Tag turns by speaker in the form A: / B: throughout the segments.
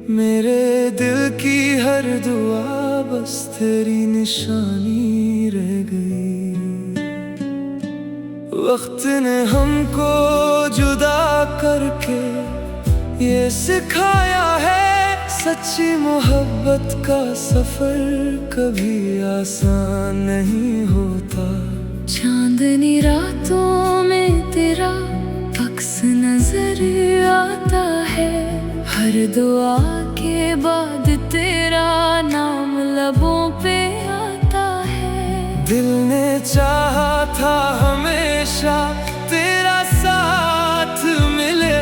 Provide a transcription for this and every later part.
A: मेरे दिल की हर दुआ बस तेरी निशानी रह गई। वक्त ने हमको जुदा करके ये सिखाया है, सच्ची मोहब्बत का सफर कभी आसान नहीं होता।
B: चांदनी रातों में तेरा अक्स नजर आता है, हर दुआ के बाद तेरा नाम लबों पे आता है।
A: दिल ने चाहा था हमेशा तेरा साथ मिले,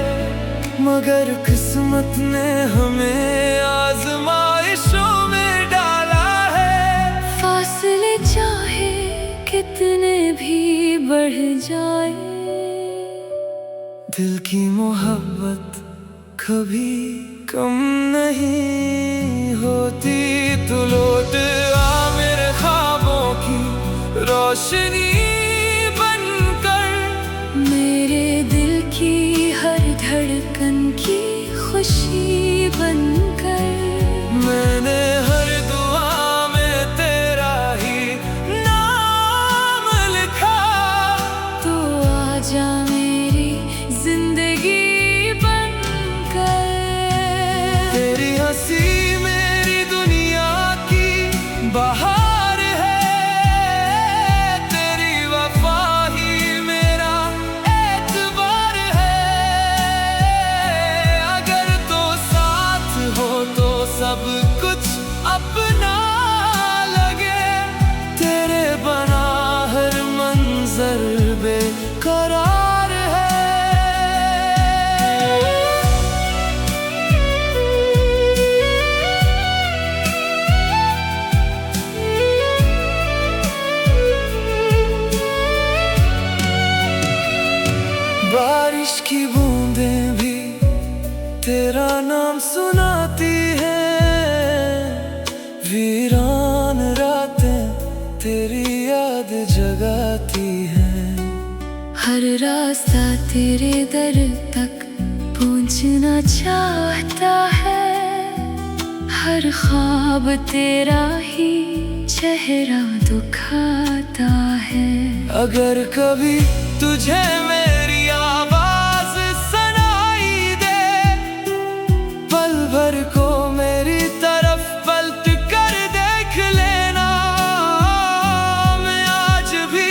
A: मगर किस्मत ने हमें आजमाइशों में डाला है।
B: फासले चाहे कितने भी बढ़ जाए,
A: दिल की मोहब्बत कभी कम नहीं होती। तू लौट आ मेरे ख्वाबों की रोशनी बनकर,
B: मेरे दिल की हर धड़कन की खुशी बनकर।
A: मैंने हर दुआ में तेरा ही नाम लिखा,
B: तो आजा मेरी जिंदगी बनकर।
A: तेरी हंसी मेरी दुनिया की बहार है, तेरी वफा ही मेरा एतबार है। अगर तो साथ हो तो सब कुछ अपना लगे, तेरे बना हर मंजर बेकरार है। बारिश की बूंदें भी तेरा नाम सुनाती हैं, वीरान रातें तेरी याद जगाती हैं।
B: हर रास्ता तेरे दर तक पहुंचना चाहता है, हर ख्वाब तेरा ही चेहरा दिखाता है।
A: अगर कभी तुझे मेरी आवाज सुनाई दे, पल भर को मेरी तरफ पलट कर देख लेना। मैं आज भी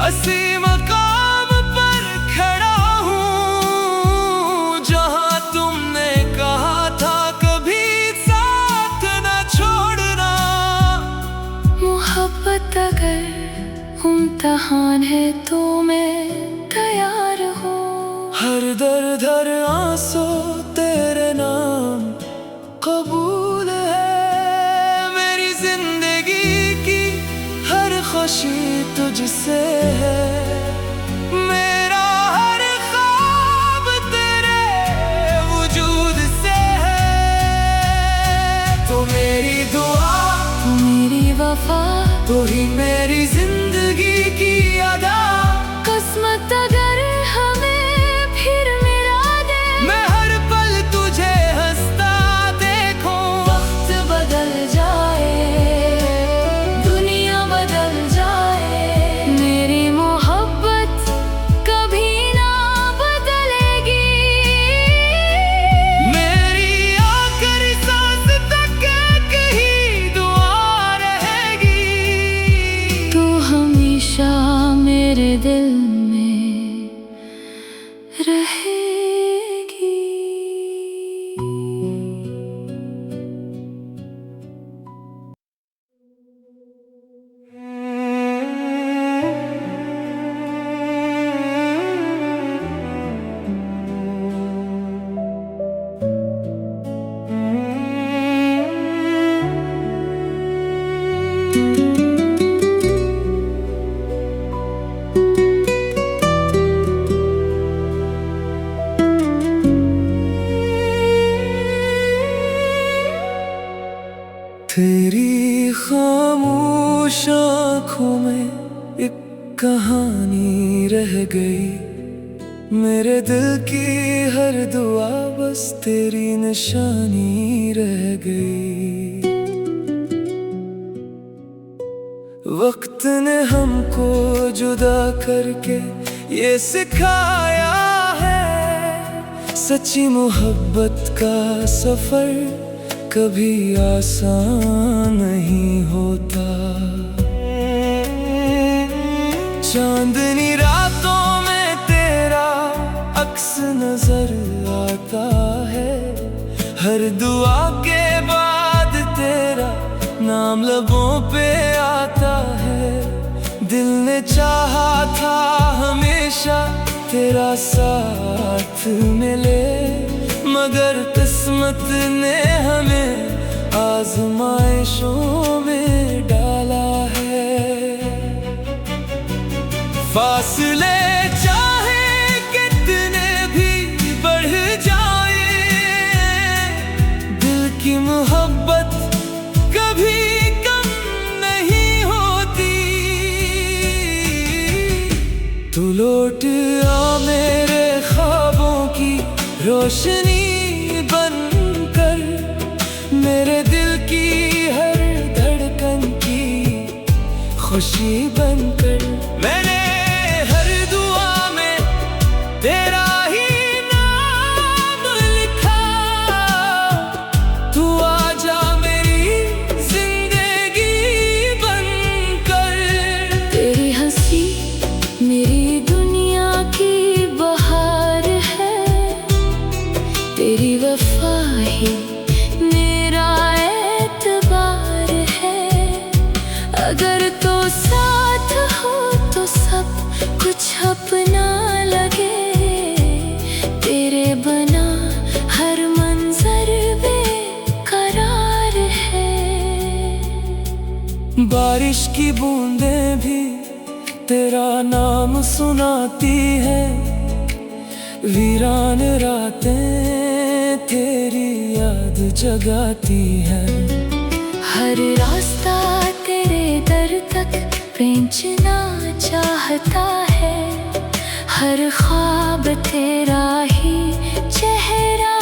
A: असी मकाम पर खड़ा हूँ, जहाँ तुमने कहा था कभी साथ न छोड़ना।
B: मोहब्बत अगर इम्तिहान है तो मैं तैयार हूँ।
A: हर दर्द हर आंसू तेरे नाम कबूल है। मेरी जिंदगी की हर खुशी तुझसे है, मेरा हर ख्वाब तेरे वजूद से है। तो मेरी दुआ,
B: तू मेरी वफा,
A: तो ही मेरी जिंदगी की अदा।
B: किस्मत अगर हमें फिर मिला दे,
A: मैं हर पल तुझे हंसता देखूं।
B: वक्त बदल जाए, दुनिया बदल जाए, मेरी मोहब्बत कभी ना बदलेगी।
A: मेरी आखिरी सांस तक एक ही दुआ रहेगी,
B: तू हमेशा मेरे दिल में रहेगी।
A: तेरी खामोश आँखों में एक कहानी रह गई, मेरे दिल की हर दुआ बस तेरी निशानी रह गई। वक्त ने हमको जुदा करके ये सिखाया है, सच्ची मोहब्बत का सफर कभी आसान नहीं होता। चांदनी रातों में तेरा अक्स नजर आता है, हर दुआ के बाद तेरा नाम लबों पे आता है। दिल ने चाहा था हमेशा तेरा साथ मिले, मगर किस्मत ने हमें आजमाइशों में डाला है। फासले चाहे कितने भी बढ़ जाए, दिल की मोहब्बत कभी कम नहीं होती। तू लौट आ मेरे ख्वाबों की रोशनी बनकर, मेरे दिल की हर धड़कन की खुशी बनकर। मैंने हर दुआ में तेरा ही नाम लिखा, तू आजा मेरी जिंदगी बनकर।
B: तेरी हंसी मेरी दुनिया की बहार है, तेरी वफा ही मेरा एतबार है। अगर तो साथ हो तो सब कुछ अपना लगे, तेरे बना हर मंजर बेकरार है।
A: बारिश की बूंदें भी तेरा नाम सुनाती है, वीरान रातें तेरी याद जगाती है।
B: हर रास्ता तेरे दर तक पहुंचना चाहता है, हर ख्वाब तेरा ही चेहरा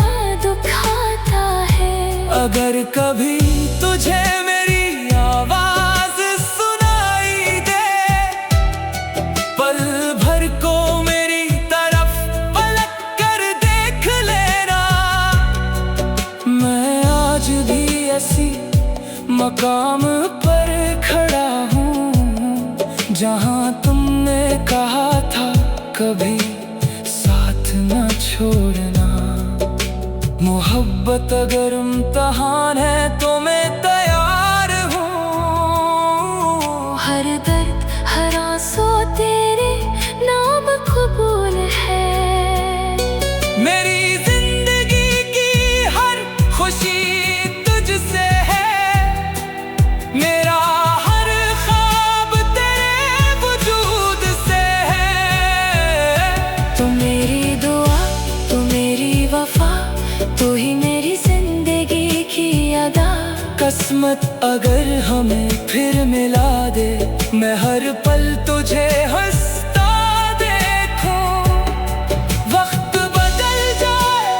B: दुखाता है।
A: अगर कभी तुझे मेरी आवाज सुनाई दे, पल भर को मेरी तरफ पलट कर देख लेना। मैं आज भी ऐसी मकाम पर खड़ा हूँ जहाँ तुमने कहा था कभी साथ न छोड़ना। मोहब्बत अगर इम्तिहान है तो मैं तैयार हूँ।
B: हर दर्द हर आंसू तेरे नाम कबूल है।
A: मेरी जिंदगी की हर खुशी तुझसे है, मेरा हर ख्वाब तेरे वजूद से है।
B: तू मेरी दुआ, तू मेरी वफा, तू ही मेरी जिंदगी की अदा।
A: किस्मत अगर हमें फिर मिला दे, मैं हर पल तुझे हंसता देखूं। वक्त बदल जाए,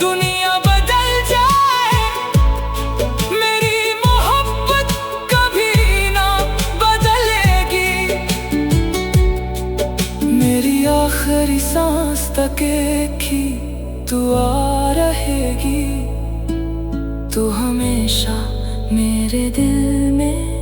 A: दुनिया बदल जाए, मेरी मोहब्बत कभी ना बदलेगी। मेरी आखिरी सांस तक एक ही दुआ रहेगी, तू हमेशा मेरे दिल में